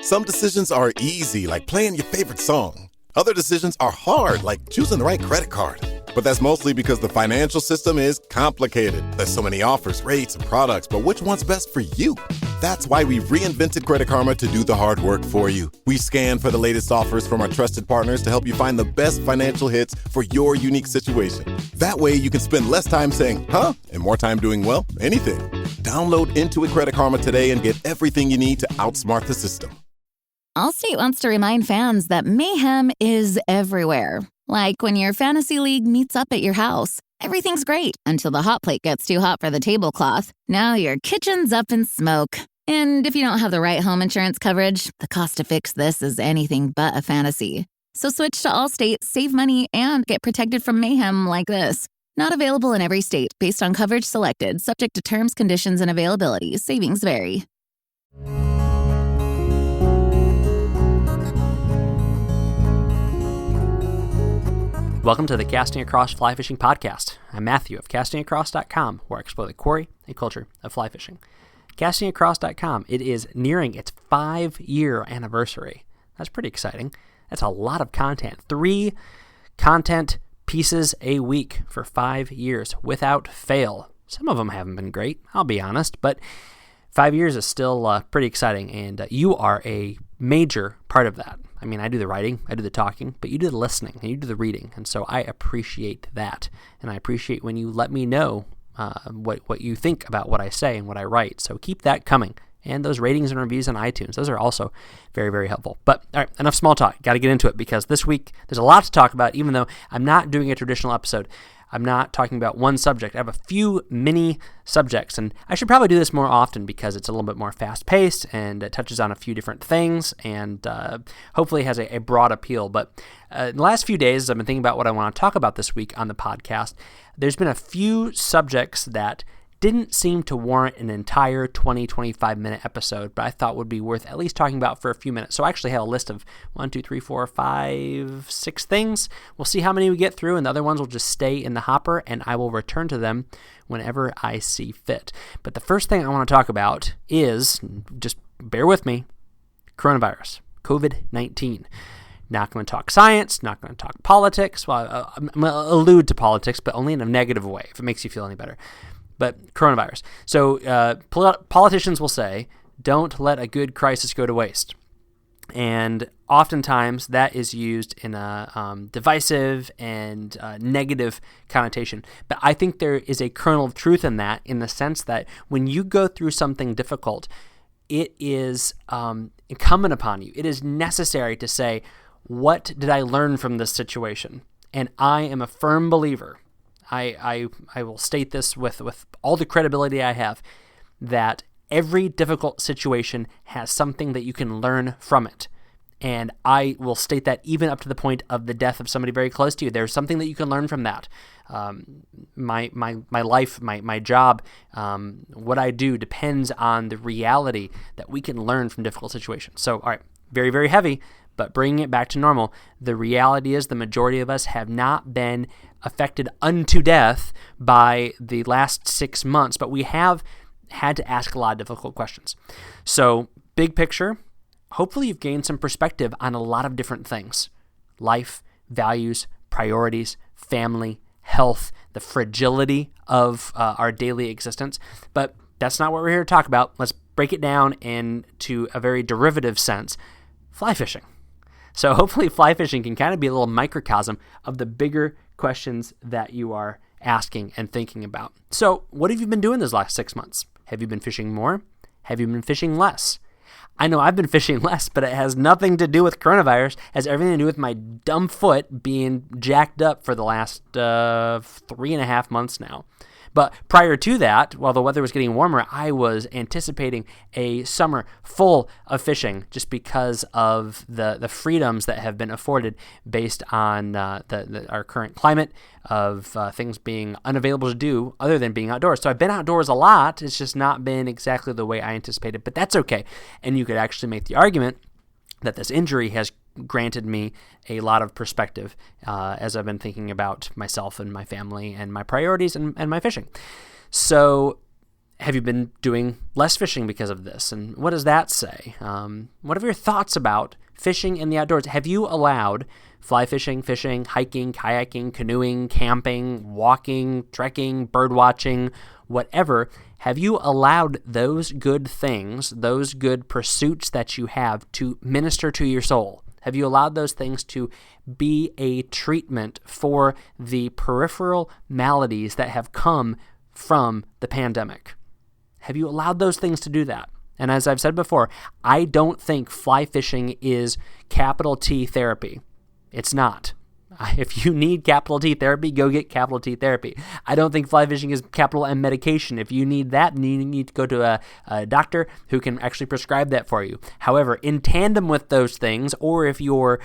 Some decisions are easy, like playing your favorite song. Other decisions are hard, like choosing the right credit card. But that's mostly because the financial system is complicated. There's so many offers, rates, and products, but which one's best for you? That's why we reinvented Credit Karma to do the hard work for you. We scan for the latest offers from our trusted partners to help you find the best financial hits for your unique situation. That way you can spend less time saying, huh, and more time doing, well, anything. Download Intuit Credit Karma today and get everything you need to outsmart the system. Allstate wants to remind fans that mayhem is everywhere. Like when your fantasy league meets up at your house. Everything's great until the hot plate gets too hot for the tablecloth. Now your kitchen's up in smoke. And if you don't have the right home insurance coverage, the cost to fix this is anything but a fantasy. So switch to Allstate, save money, and get protected from mayhem like this. Not available in every state based on coverage selected, subject to terms, conditions, and availability. Savings vary. Welcome to the Casting Across Fly Fishing Podcast. I'm Matthew of castingacross.com, where I explore the quarry and culture of fly fishing. Castingacross.com, it is nearing its 5-year anniversary. That's pretty exciting. That's a lot of content. 3 content pieces a week for 5 years without fail. Some of them haven't been great, I'll be honest, but 5 years is still pretty exciting, and you are a major part of that. I mean, I do the writing, I do the talking, but you do the listening, and you do the reading, and so I appreciate that, and I appreciate when you let me know what you think about what I say and what I write, so keep that coming. And those ratings and reviews on iTunes, those are also very, very helpful. But all right, enough small talk. Got to get into it because this week there's a lot to talk about, even though I'm not doing a traditional episode. I'm not talking about one subject. I have a few mini subjects, and I should probably do this more often because it's a little bit more fast-paced and it touches on a few different things and hopefully has a broad appeal. But in the last few days, I've been thinking about what I want to talk about this week on the podcast. There's been a few subjects that didn't seem to warrant an entire 20-25-minute episode, but I thought would be worth at least talking about for a few minutes. So I actually have a list of 1, 2, 3, 4, 5, 6 things. We'll see how many we get through, and the other ones will just stay in the hopper, and I will return to them whenever I see fit. But the first thing I want to talk about is, just bear with me, coronavirus, COVID-19. Not going to talk science, not going to talk politics. Well, I'm going to allude to politics, but only in a negative way, if it makes you feel any better. But coronavirus. So politicians will say, don't let a good crisis go to waste. And oftentimes that is used in a divisive and negative connotation. But I think there is a kernel of truth in that, in the sense that when you go through something difficult, it is incumbent upon you. It is necessary to say, what did I learn from this situation? And I am a firm believer, I will state this with all the credibility I have, that every difficult situation has something that you can learn from it. And I will state that even up to the point of the death of somebody very close to you. There's something that you can learn from that. My life, my job, what I do depends on the reality that we can learn from difficult situations. So, all right, very, very heavy, but bringing it back to normal, the reality is the majority of us have not been affected unto death by the last 6 months, but we have had to ask a lot of difficult questions. So, big picture, hopefully you've gained some perspective on a lot of different things. Life, values, priorities, family, health, the fragility of our daily existence. But that's not what we're here to talk about. Let's break it down into a very derivative sense. Fly fishing. So hopefully fly fishing can kind of be a little microcosm of the bigger questions that you are asking and thinking about. So what have you been doing this last 6 months? Have you been fishing more? Have you been fishing less? I know I've been fishing less, but it has nothing to do with coronavirus. It has everything to do with my dumb foot being jacked up for the last 3.5 months now. But prior to that, while the weather was getting warmer, I was anticipating a summer full of fishing just because of the freedoms that have been afforded based on our current climate of things being unavailable to do other than being outdoors. So I've been outdoors a lot. It's just not been exactly the way I anticipated, but that's okay. And you could actually make the argument that this injury has granted me a lot of perspective as I've been thinking about myself and my family and my priorities and my fishing. So Have you been doing less fishing because of this? And what does that say? What are your thoughts about fishing in the outdoors? Have you allowed fly fishing, hiking, kayaking, canoeing, camping, walking, trekking, bird watching, whatever? Have you allowed those good things, those good pursuits that you have to minister to your soul? Have you allowed those things to be a treatment for the peripheral maladies that have come from the pandemic? Have you allowed those things to do that? And as I've said before, I don't think fly fishing is capital T therapy. It's not. If you need capital T therapy, go get capital T therapy. I don't think fly fishing is capital M medication. If you need that, then you need to go to a doctor who can actually prescribe that for you. However, in tandem with those things, or if your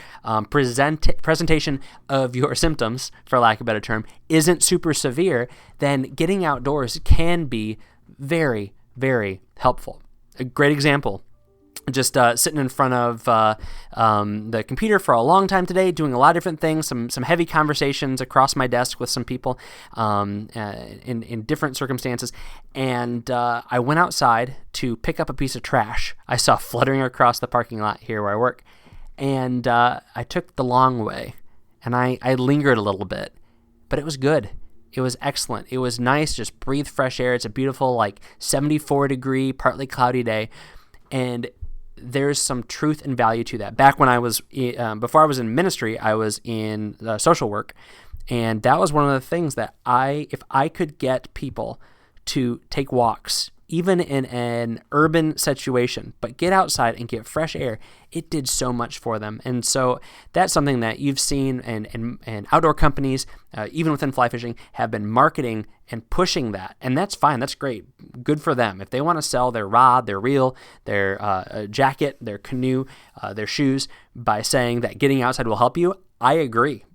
presentation of your symptoms, for lack of a better term, isn't super severe, then getting outdoors can be very, very helpful. A great example. Just sitting in front of the computer for a long time today, doing a lot of different things, some heavy conversations across my desk with some people in different circumstances. And I went outside to pick up a piece of trash I saw fluttering across the parking lot here where I work. And I took the long way, and I lingered a little bit, but it was good. It was excellent. It was nice, just breathe fresh air. It's a beautiful, 74-degree, partly cloudy day. And there's some truth and value to that. Back when I was, before I was in ministry, I was in social work. And that was one of the things that if I could get people to take walks, even in an urban situation, but get outside and get fresh air, it did so much for them. And so that's something that you've seen, and outdoor companies, even within fly fishing, have been marketing and pushing that. And that's fine. That's great. Good for them. If they want to sell their rod, their reel, their jacket, their canoe, their shoes by saying that getting outside will help you, I agree.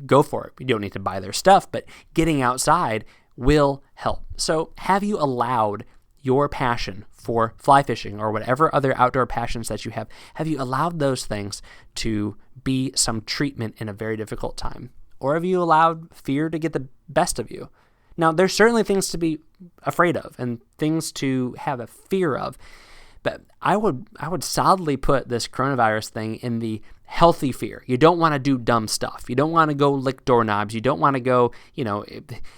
Go for it. You don't need to buy their stuff, but getting outside will help. So have you allowed your passion for fly fishing or whatever other outdoor passions that you have you allowed those things to be some treatment in a very difficult time? Or have you allowed fear to get the best of you? Now, there's certainly things to be afraid of and things to have a fear of, but I would solidly put this coronavirus thing in the healthy fear. You don't want to do dumb stuff. You don't want to go lick doorknobs. You don't want to go,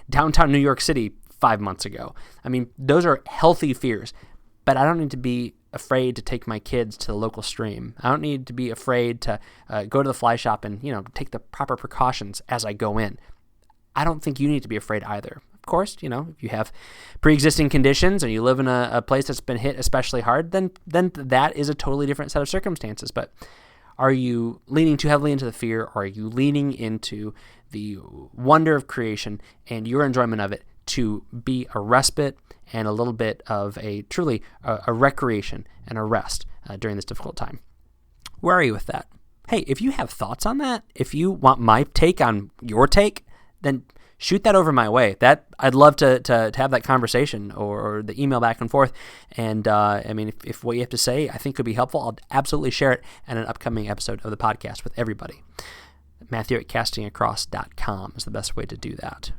downtown New York City 5 months ago. I mean, those are healthy fears, but I don't need to be afraid to take my kids to the local stream. I don't need to be afraid to go to the fly shop and, take the proper precautions as I go in. I don't think you need to be afraid either. Of course, if you have pre-existing conditions and you live in a place that's been hit especially hard, then that is a totally different set of circumstances. But are you leaning too heavily into the fear, or are you leaning into the wonder of creation and your enjoyment of it to be a respite and a little bit of a truly a recreation and a rest during this difficult time? Where are you with that? Hey, if you have thoughts on that, if you want my take on your take, then shoot that over my way. That I'd love to have that conversation or the email back and forth. And if what you have to say I think could be helpful, I'll absolutely share it in an upcoming episode of the podcast with everybody. Matthew@castingacross.com is the best way to do that.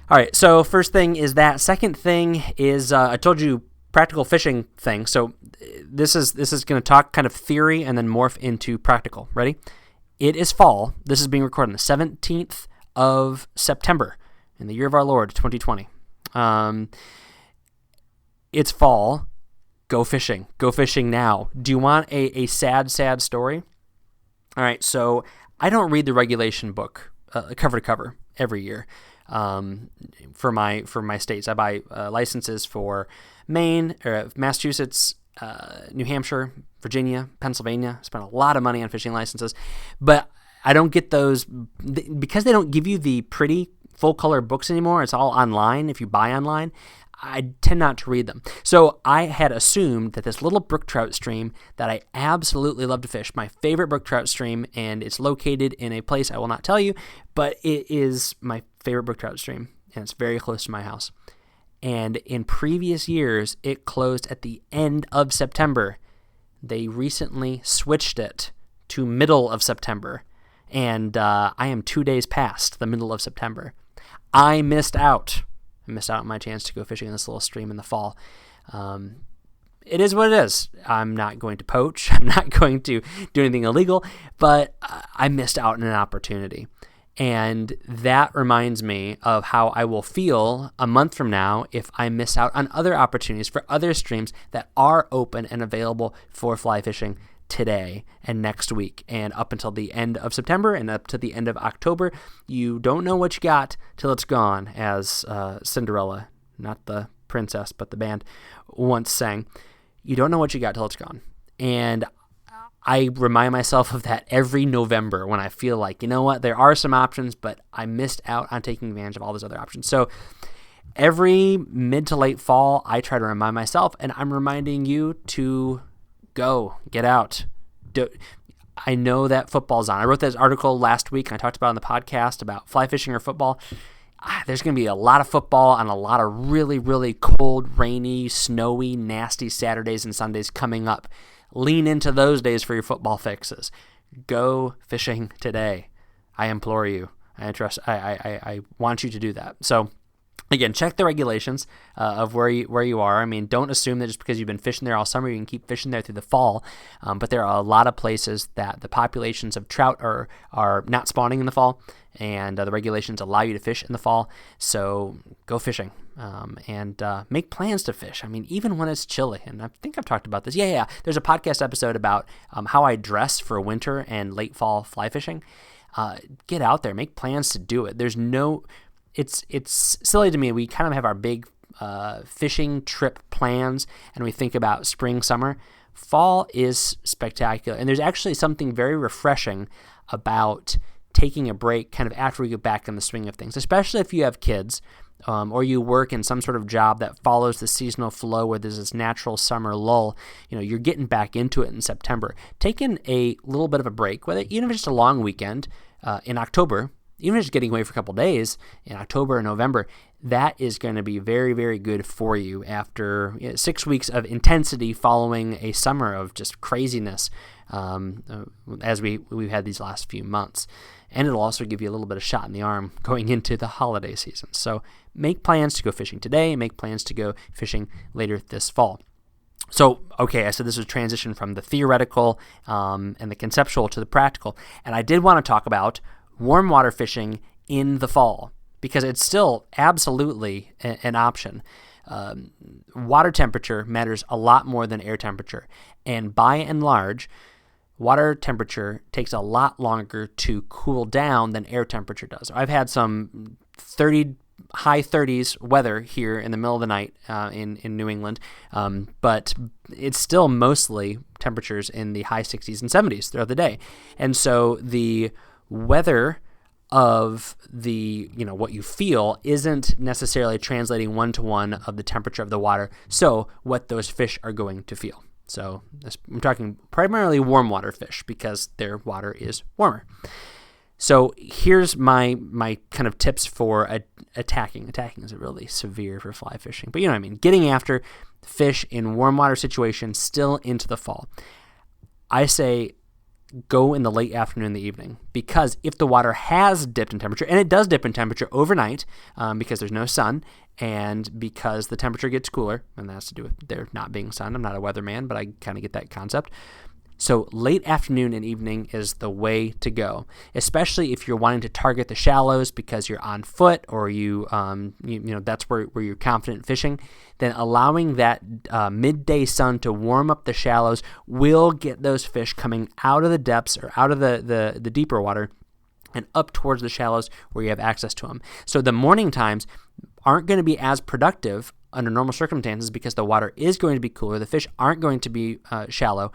All right, so first thing is that. Second thing is I told you practical fishing thing. So this is going to talk kind of theory and then morph into practical. Ready? It is fall. This is being recorded on the 17th of September in the year of our Lord 2020. It's fall. Go fishing. Go fishing now. Do you want a sad story? All right, so I don't read the regulation book cover to cover every year. For my states, I buy licenses for Maine, or Massachusetts, New Hampshire, Virginia, Pennsylvania. Spend a lot of money on fishing licenses, but I don't get those because they don't give you the pretty full color books anymore. It's all online. If you buy online, I tend not to read them. So I had assumed that this little brook trout stream that I absolutely love to fish, my favorite brook trout stream, and it's located in a place I will not tell you, but it is my favorite brook trout stream, and it's very close to my house. And in previous years, it closed at the end of September. They recently switched it to middle of September, and I am 2 days past the middle of September. I missed out. I missed out on my chance to go fishing in this little stream in the fall. It is what it is. I'm not going to poach. I'm not going to do anything illegal, but I missed out on an opportunity. And that reminds me of how I will feel a month from now if I miss out on other opportunities for other streams that are open and available for fly fishing today and next week and up until the end of September and up to the end of October. You don't know what you got till it's gone, as Cinderella, not the princess, but the band, once sang. You don't know what you got till it's gone. And I remind myself of that every November when I feel like, you know what, there are some options, but I missed out on taking advantage of all those other options. So every mid to late fall, I try to remind myself, and I'm reminding you to go, get out. I know that football's on. I wrote this article last week, and I talked about on the podcast about fly fishing or football. There's going to be a lot of football on a lot of really, really cold, rainy, snowy, nasty Saturdays and Sundays coming up. Lean into those days for your football fixes. Go fishing today. I implore you. I want you to do that. So again, check the regulations of where you are. I mean, don't assume that just because you've been fishing there all summer, you can keep fishing there through the fall. But there are a lot of places that the populations of trout are not spawning in the fall, and the regulations allow you to fish in the fall. So go fishing and make plans to fish. I mean, even when it's chilly, and I think I've talked about this. Yeah. There's a podcast episode about how I dress for winter and late fall fly fishing. Get out there, make plans to do it. It's silly to me. We kind of have our big fishing trip plans, and we think about spring, summer. Fall is spectacular, and there's actually something very refreshing about taking a break kind of after we get back in the swing of things, especially if you have kids or you work in some sort of job that follows the seasonal flow where there's this natural summer lull. You're getting back into it in September. Taking a little bit of a break, whether even if it's just a long weekend in October, even just getting away for a couple days in October or November, that is going to be very, very good for you after 6 weeks of intensity following a summer of just craziness as we've had these last few months. And it'll also give you a little bit of shot in the arm going into the holiday season. So make plans to go fishing today, make plans to go fishing later this fall. So, okay, I said this was transition from the theoretical and the conceptual to the practical. And I did want to talk about warm water fishing in the fall, because it's still absolutely an option. Water temperature matters a lot more than air temperature. And by and large, water temperature takes a lot longer to cool down than air temperature does. I've had some high 30s weather here in the middle of the night in New England, but it's still mostly temperatures in the high 60s and 70s throughout the day. And so the weather of the, what you feel isn't necessarily translating one-to-one of the temperature of the water, so what those fish are going to feel. So I'm talking primarily warm water fish because their water is warmer. So here's my kind of tips for attacking. Attacking is really severe for fly fishing, but you know what I mean. Getting after fish in warm water situations still into the fall. I say go in the late afternoon and the evening, because if the water has dipped in temperature, and it does dip in temperature overnight because there's no sun and because the temperature gets cooler, and that has to do with there not being sun. I'm not a weatherman, but I kind of get that concept. So late afternoon and evening is the way to go, especially if you're wanting to target the shallows because you're on foot or you that's where you're confident fishing. Then allowing that midday sun to warm up the shallows will get those fish coming out of the depths or out of the deeper water and up towards the shallows where you have access to them. So the morning times aren't going to be as productive under normal circumstances because the water is going to be cooler. The fish aren't going to be shallow.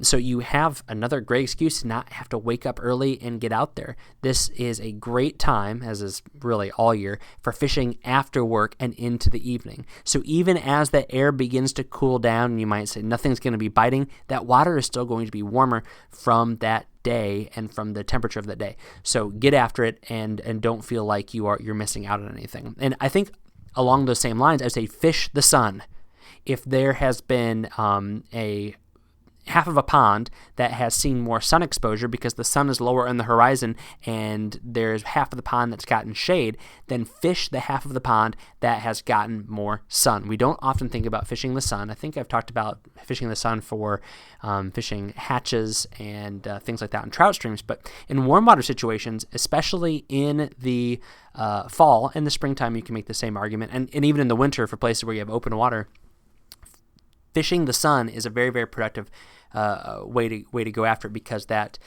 So you have another great excuse to not have to wake up early and get out there. This is a great time, as is really all year, for fishing after work and into the evening. So even as the air begins to cool down and you might say nothing's going to be biting, that water is still going to be warmer from that day and from the temperature of the day. So get after it and don't feel like you're missing out on anything. And I think along those same lines, I would say fish the sun. If there has been half of a pond that has seen more sun exposure because the sun is lower in the horizon and there's half of the pond that's gotten shade, then fish the half of the pond that has gotten more sun. We don't often think about fishing the sun. I think I've talked about fishing the sun for fishing hatches and things like that in trout streams, but in warm water situations, especially in the fall and the springtime, you can make the same argument, and even in the winter for places where you have open water, fishing the sun is a very, very productive way to go after it, because that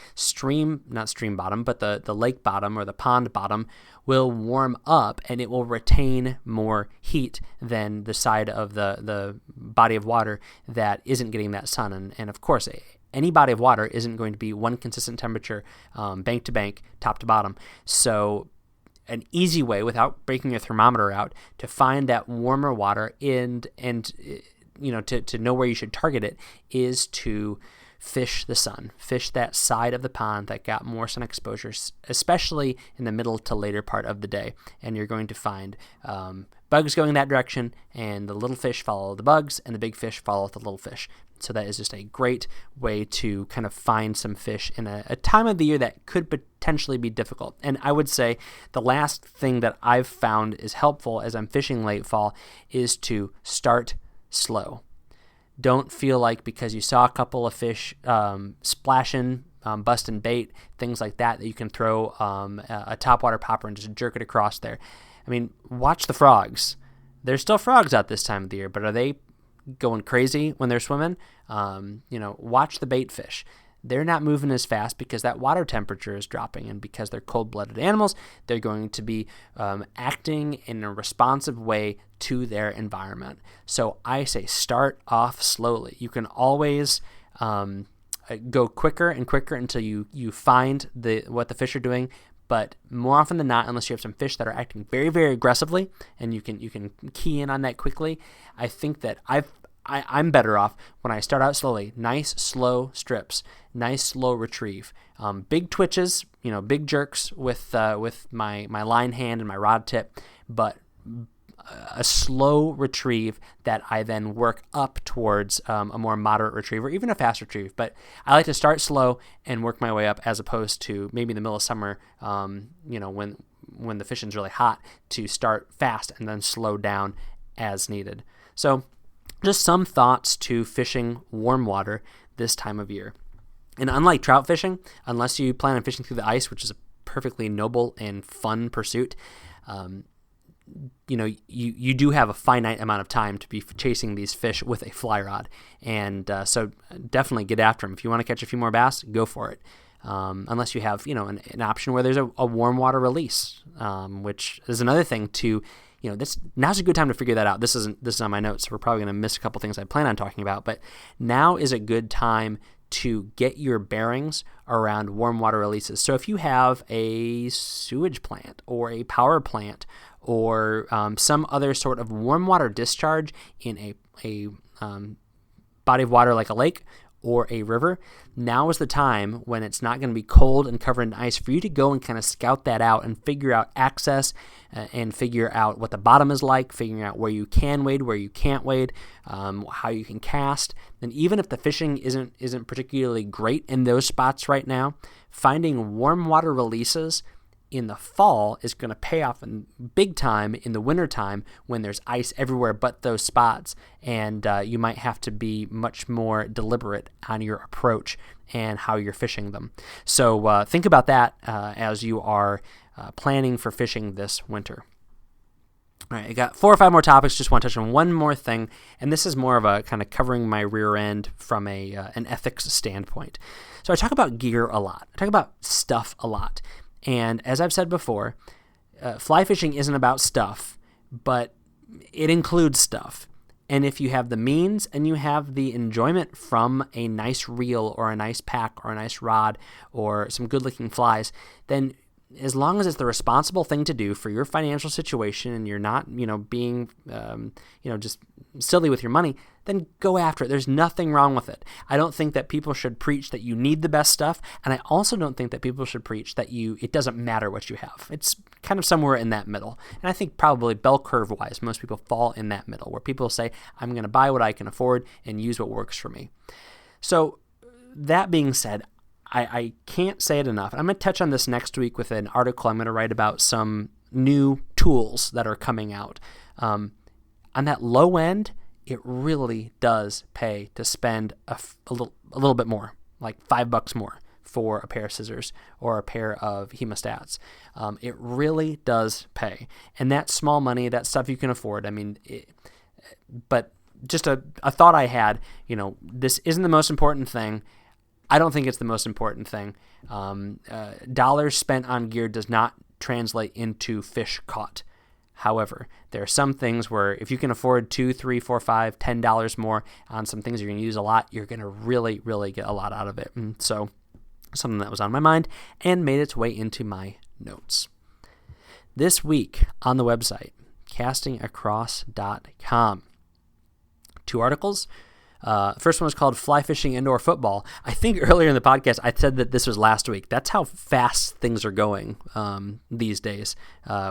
not stream bottom, but the lake bottom or the pond bottom will warm up and it will retain more heat than the side of the body of water that isn't getting that sun. And of course, any body of water isn't going to be one consistent temperature, bank to bank, top to bottom. So an easy way, without breaking your thermometer out, to find that warmer water and to know where you should target it is to fish the sun. Fish that side of the pond that got more sun exposure, especially in the middle to later part of the day. And you're going to find bugs going that direction, and the little fish follow the bugs, and the big fish follow the little fish. So that is just a great way to kind of find some fish in a time of the year that could potentially be difficult. And I would say the last thing that I've found is helpful as I'm fishing late fall is to start slow. Don't feel like because you saw a couple of fish splashing, busting bait, things like that you can throw a topwater popper and just jerk it across there. I mean, watch the frogs. There's still frogs out this time of the year, but are they going crazy when they're swimming? Watch the bait fish. They're not moving as fast because that water temperature is dropping, and because they're cold-blooded animals, they're going to be acting in a responsive way to their environment. So I say start off slowly. You can always go quicker and quicker until you find what the fish are doing. But more often than not, unless you have some fish that are acting very, very aggressively, and you can key in on that quickly, I think that I'm better off when I start out slowly. Nice, slow strips, nice, slow retrieve. Big twitches, big jerks with my line hand and my rod tip, but a slow retrieve that I then work up towards a more moderate retrieve or even a fast retrieve. But I like to start slow and work my way up, as opposed to maybe in the middle of summer, when the fishing's really hot, to start fast and then slow down as needed. So just some thoughts to fishing warm water this time of year. And unlike trout fishing, unless you plan on fishing through the ice, which is a perfectly noble and fun pursuit, you do have a finite amount of time to be chasing these fish with a fly rod. And so definitely get after them. If you want to catch a few more bass, go for it. Unless you have, an option where there's a warm water release, which is another thing to, now's a good time to figure that out. This is on my notes, so we're probably going to miss a couple things I plan on talking about, but now is a good time to get your bearings around warm water releases. So if you have a sewage plant or a power plant or some other sort of warm water discharge in a body of water like a lake or a river, now is the time when it's not going to be cold and covered in ice for you to go and kind of scout that out and figure out access and figure out what the bottom is like, figuring out where you can wade, where you can't wade, how you can cast. And even if the fishing isn't particularly great in those spots right now, finding warm water releases in the fall is going to pay off in big time in the wintertime when there's ice everywhere but those spots, and you might have to be much more deliberate on your approach and how you're fishing them. So think about that as you are planning for fishing this winter. All right, I got 4 or 5 more topics. Just want to touch on one more thing, and this is more of a kind of covering my rear end from an ethics standpoint. So I talk about gear a lot. I talk about stuff a lot. And as I've said before, fly fishing isn't about stuff, but it includes stuff. And if you have the means and you have the enjoyment from a nice reel or a nice pack or a nice rod or some good-looking flies, then as long as it's the responsible thing to do for your financial situation and you're not, being, just silly with your money, then go after it. There's nothing wrong with it. I don't think that people should preach that you need the best stuff, and I also don't think that people should preach that it doesn't matter what you have. It's kind of somewhere in that middle. And I think probably bell curve-wise, most people fall in that middle, where people say, I'm going to buy what I can afford and use what works for me. So that being said, I can't say it enough. I'm going to touch on this next week with an article I'm going to write about some new tools that are coming out. On that low end, it really does pay to spend a little bit more, like $5 more for a pair of scissors or a pair of hemostats. It really does pay. And that's small money, that's stuff you can afford. I mean, but just a thought I had, this isn't the most important thing. I don't think it's the most important thing. Dollars spent on gear does not translate into fish caught. However, there are some things where if you can afford $2, $3, $4, $5, $10 more on some things you're going to use a lot, you're going to really, really get a lot out of it. And so something that was on my mind and made its way into my notes. This week on the website, castingacross.com, 2 articles. First one was called Fly Fishing Indoor Football. I think earlier in the podcast I said that this was last week. That's how fast things are going these days.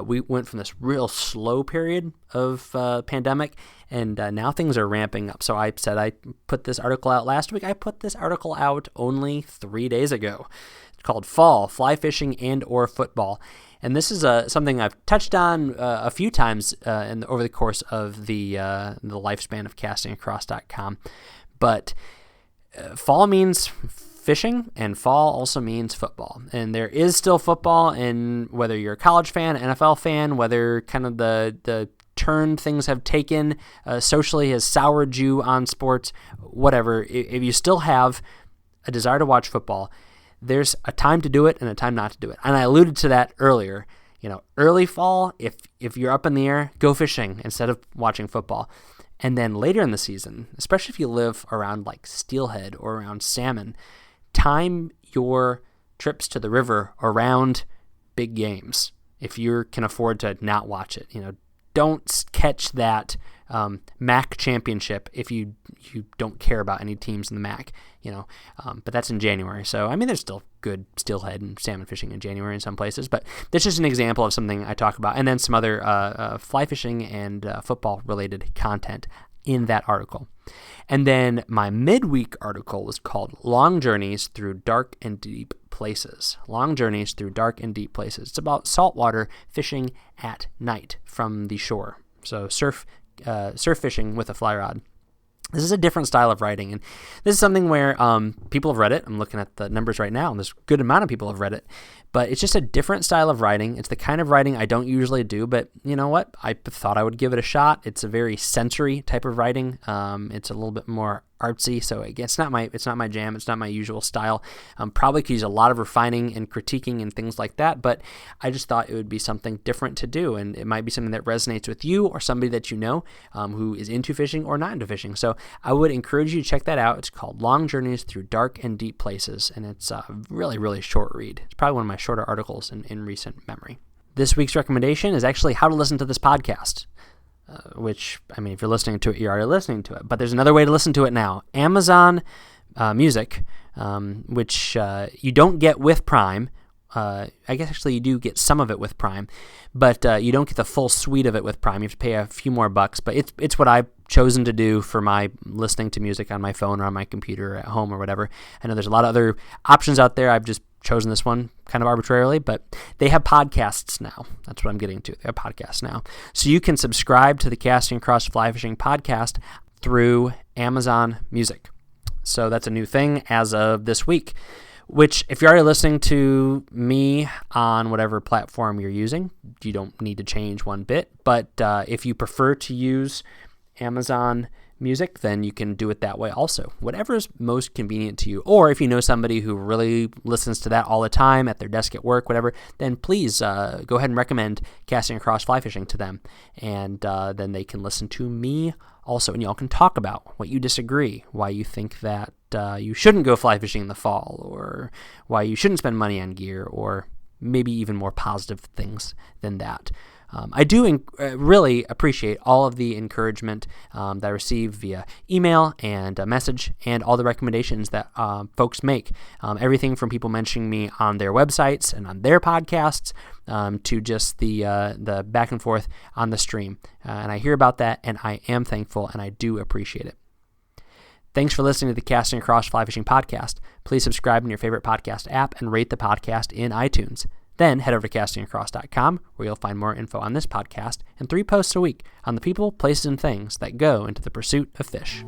We went from this real slow period of pandemic, and now things are ramping up. So I said I put this article out last week. I put this article out only 3 days ago. It's called Fall, Fly Fishing and or Football. And this is something I've touched on a few times over the course of the lifespan of castingacross.com. But fall means fishing, and fall also means football. And there is still football, and whether you're a college fan, NFL fan, whether kind of the turn things have taken socially has soured you on sports, whatever, if you still have a desire to watch football, there's a time to do it and a time not to do it. And I alluded to that earlier. Early fall, if you're up in the air, go fishing instead of watching football. And then later in the season, especially if you live around like steelhead or around salmon, time your trips to the river around big games if you can afford to not watch it. Don't catch that MAC championship if you don't care about any teams in the MAC, but that's in January. So, I mean, there's still good steelhead and salmon fishing in January in some places, but that's just an example of something I talk about. And then some other fly fishing and football related content in that article. And then my midweek article was called Long Journeys Through Dark and Deep Places. Long Journeys Through Dark and Deep Places. It's about saltwater fishing at night from the shore. So surf fishing with a fly rod. This is a different style of writing, and this is something where people have read it. I'm looking at the numbers right now, and there's a good amount of people have read it, but it's just a different style of writing. It's the kind of writing I don't usually do, but you know what? I thought I would give it a shot. It's a very sensory type of writing. It's a little bit more artsy, so it's not my jam. It's not my usual style. Probably could use a lot of refining and critiquing and things like that, but I just thought it would be something different to do, and it might be something that resonates with you or somebody that you know who is into fishing or not into fishing. So I would encourage you to check that out. It's called Long Journeys Through Dark and Deep Places, and it's a really, really short read. It's probably one of my shorter articles in recent memory. This week's recommendation is actually how to listen to this podcast. Which, I mean, if you're listening to it, you're already listening to it. But there's another way to listen to it now. Amazon Music, which you don't get with Prime. I guess actually you do get some of it with Prime, but you don't get the full suite of it with Prime. You have to pay a few more bucks, but it's what I've chosen to do for my listening to music on my phone or on my computer at home or whatever. I know there's a lot of other options out there. I've just chosen this one kind of arbitrarily, but they have podcasts now. That's what I'm getting to. They have podcasts now. So you can subscribe to the Casting Across Fly Fishing podcast through Amazon Music. So that's a new thing as of this week, which if you're already listening to me on whatever platform you're using, you don't need to change one bit. But if you prefer to use Amazon Music, then you can do it that way also. Whatever is most convenient to you. Or if you know somebody who really listens to that all the time at their desk at work, whatever, then please go ahead and recommend Casting Across Fly Fishing to them. And then they can listen to me also. And y'all can talk about what you disagree, why you think that you shouldn't go fly fishing in the fall, or why you shouldn't spend money on gear, or maybe even more positive things than that. I do really appreciate all of the encouragement that I receive via email and message, and all the recommendations that folks make. Everything from people mentioning me on their websites and on their podcasts to just the back and forth on the stream. And I hear about that, and I am thankful, and I do appreciate it. Thanks for listening to the Casting Across Fly Fishing Podcast. Please subscribe in your favorite podcast app and rate the podcast in iTunes. Then head over to castingacross.com, where you'll find more info on this podcast and 3 posts a week on the people, places, and things that go into the pursuit of fish.